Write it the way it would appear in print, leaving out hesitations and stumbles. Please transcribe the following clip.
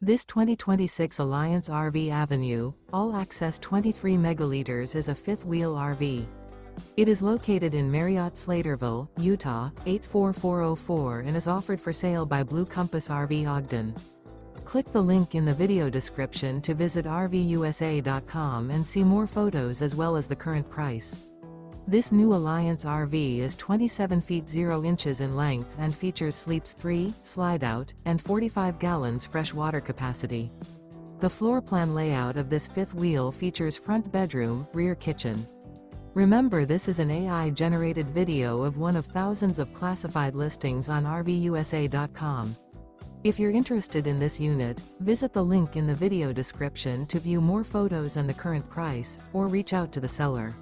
This 2026 Alliance RV Avenue, all-access 23 megaliters is a fifth-wheel RV. It is located in Marriott-Slaterville, Utah, 84404 and is offered for sale by Blue Compass RV Ogden. Click the link in the video description to visit RVUSA.com and see more photos as well as the current price. This new Alliance RV is 27 feet 0 inches in length and features sleeps 3, slide-out, and 45 gallons fresh water capacity. The floor plan layout of this fifth wheel features front bedroom, rear kitchen. Remember, this is an AI-generated video of one of thousands of classified listings on RVUSA.com. If you're interested in this unit, visit the link in the video description to view more photos and the current price, or reach out to the seller.